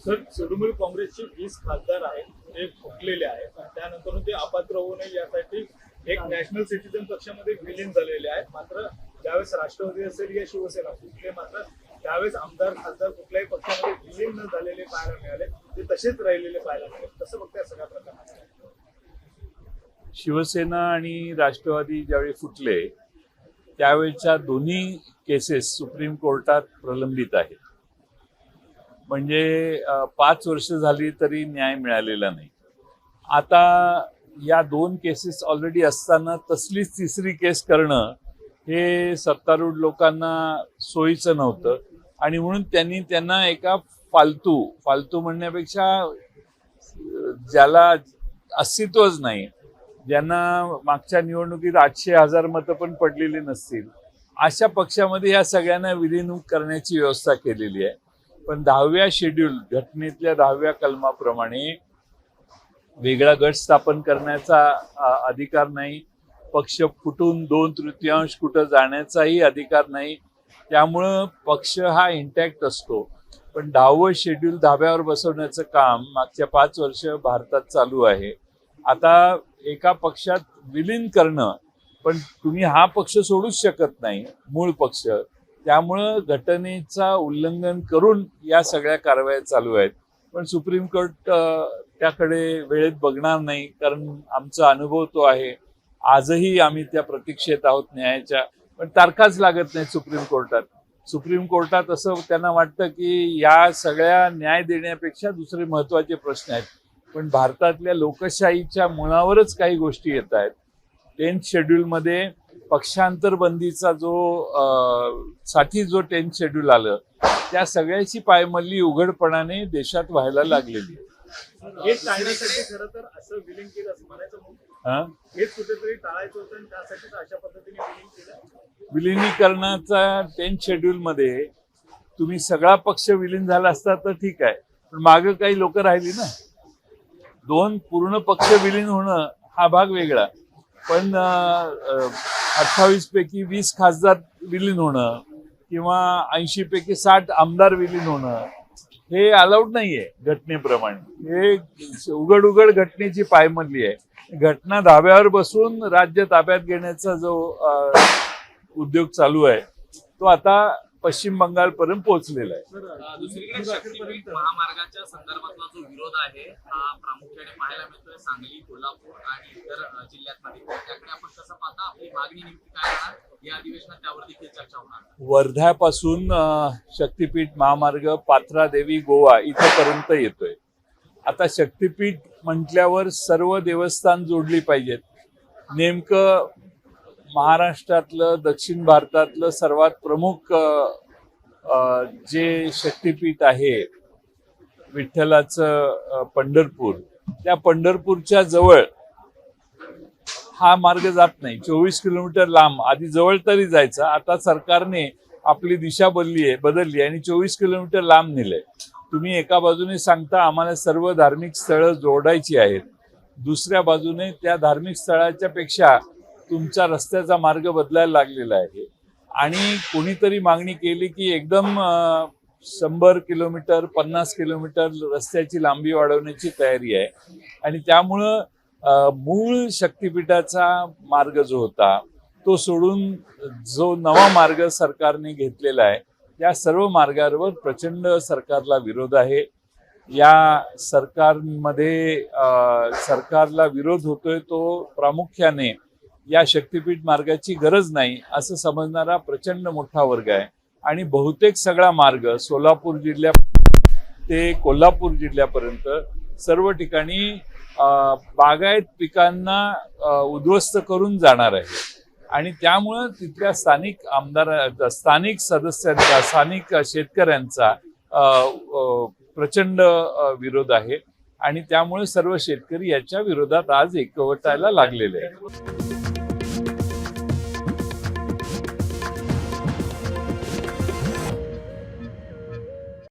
Sir, Trinamool काँग्रेसचे 20 खासदार आहेत ते फुटलेले आहेत आणि त्यानंतर ते अपात्र होऊ नये यासाठी एक नॅशनल सिटीजन पक्षामध्ये विलीन झालेले आहेत. मात्र ज्यावेळेस राष्ट्रवादी असेल या शिवसेना फुटले, मात्र त्यावेळेस आमदार खासदार कुठल्याही पक्षामध्ये विलीन न झालेले पाहायला मिळाले, ते तसेच राहिलेले पाहायला मिळाले. कसं बघताय सगळ्या प्रकारात? शिवसेना आणि राष्ट्रवादी ज्यावेळी फुटले त्यावेळेच्या दोन्ही केसेस सुप्रीम कोर्टात प्रलंबित आहेत. म्हणजे 5 वर्ष झाली तरी न्याय मिळालेला नाही. आता या 2 केसेस ऑलरेडी असताना तसलीच तिसरी केस करणं हे सत्तारूढ लोकांना सोयीचं नव्हतं आणि म्हणून त्यांना एका फालतू म्हणण्यापेक्षा ज्याला अस्तित्वच नाही, ज्यांना मागच्या निवडणुकीत 800,000 मतं पण पडलेली नसतील, अशा पक्षामध्ये या सगळ्यांना विलीन करण्याची व्यवस्था केलेली आहे. पण 10व्या शेड्यूल घटनेतल्या 10व्या कलमाप्रमाणे वेगळा गट स्थापन करण्याचा अधिकार नाही, पक्ष फुटून 2/3 कुठं जाण्याचाही अधिकार नाही. त्यामुळं पक्ष हा इंटॅक्ट असतो. पण 10वं शेड्यूल धाब्यावर बसवण्याचं काम मागच्या 5 वर्ष भारतात चालू आहे. आता एका पक्षात विलीन करणं, पण तुम्ही हा पक्ष सोडूच शकत नाही, मूळ पक्ष. त्यामुळं घटनेचा उल्लंघन करून या सगळ्या कारवाया चालू आहेत. पण सुप्रीम कोर्ट त्याकडे वेळेत बघणार नाही, कारण आमचा अनुभव तो आहे. आजही आम्ही त्या प्रतीक्षेत आहोत न्यायाच्या, पण तारखाच लागत नाही सुप्रीम कोर्टात. सुप्रीम कोर्टात असं त्यांना वाटतं की या सगळ्या न्याय देण्यापेक्षा दुसरे महत्त्वाचे प्रश्न आहेत. पण भारतातल्या लोकशाहीच्या मुळावरच काही गोष्टी येत आहेत. 10th शेड्यूलमध्ये पक्षांतर बंदीचा साठी जो 10th शेड्यूल आलं, त्या सगळ्याची पायमल्ली उघडपणाने देशात व्हायला लागलेली आहे. हे टाळण्यासाठी खरं तर असं विलीन केलं असं म्हणायचं मग हेच कुठेतरी टाळायचं होतं आणि त्यासाठीच अशा पद्धतीने विलीन केलं. विलिनीकरणाचा 10th शेड्यूलमध्ये तुम्ही सगळा पक्ष विलीन झाला असता तर ठीक आहे, पण मागं काही लोक राहिली ना. 2 पूर्ण पक्ष विलीन होणं हा भाग वेगळा, पण 28 पैकी 20 खासदार विलीन होणं किंवा 80 पैकी 60 आमदार विलीन होणं हे अलाउड नाहीये घटनेप्रमाणे. हे उघड घटनेची पायमल्ली आहे. घटना धाब्यावर बसून राज्य ताब्यात घेण्याचा जो उद्योग चालू आहे तो आता पश्चिम बंगाल पर्यंत पोहोचलेला आहे. दुसरीकडे शक्तीपीठ महामार्गाच्या संदर्भातला जो विरोध आहे हा प्रामुख्याने पाहायला मिळतोय सांगली, कोल्हापूर आणि इतर जिल्ह्यांमध्ये. त्याकडे आपण कसं पाहता? आपली मागणी नेमकी काय राहणार? या अधिवेशनात त्यावर देखील चर्चा होणार. वर्ध्यापासून शक्तीपीठ महामार्ग पाथरा देवी गोवा इथपर्यंत येतोय. आता शक्तीपीठ म्हटल्यावर सर्व देवस्थान जोडली पाहिजेत. नेमकं महाराष्ट्रातलं, दक्षिण भारतातलं सर्वात प्रमुख जे शक्तीपीठ आहे विठ्ठलाचं पंढरपूर, त्या पंढरपूरच्या जवळ हा मार्ग जात नाही. 24 किलोमीटर लांब. आधी जवळ तरी जायचा, आता सरकारने आपली दिशा बदलली आणि 24 किलोमीटर लांब नेलंय. तुम्ही एका बाजूने सांगता आम्हाला सर्व धार्मिक स्थळं जोडायची आहेत, दुसऱ्या बाजूने त्या धार्मिक स्थळाच्या पेक्षा तुमचा रस्त्याचा मार्ग बदलायला लागलेला आहे. आणि कोणीतरी मागणी केली की एकदम 100 किलोमीटर 50 किलोमीटर रस्त्याची लांबी वाढवण्याची तयारी आहे. आणि त्यामुळं मूळ शक्तीपीठाचा मार्ग जो होता तो सोडून जो नवा मार्ग सरकारने घेतलेला आहे, या सर्व मार्गावर प्रचंड सरकारला विरोध आहे. या सरकारमध्ये सरकारला विरोध होतोय तो प्रामुख्याने या शक्तीपीठ मार्गाची गरज नाही असं समजणारा प्रचंड मोठा वर्ग आहे. आणि बहुतेक सगळा मार्ग सोलापूर जिल्ह्या ते कोल्हापूर जिल्ह्यापर्यंत सर्व ठिकाणी बागायत पिकांना उद्ध्वस्त करून जाणार आहे. आणि त्यामुळं तिथल्या स्थानिक सदस्यांचा, स्थानिक शेतकऱ्यांचा प्रचंड विरोध आहे. आणि त्यामुळे सर्व शेतकरी याच्या विरोधात आज एकवटायला लागलेले आहेत.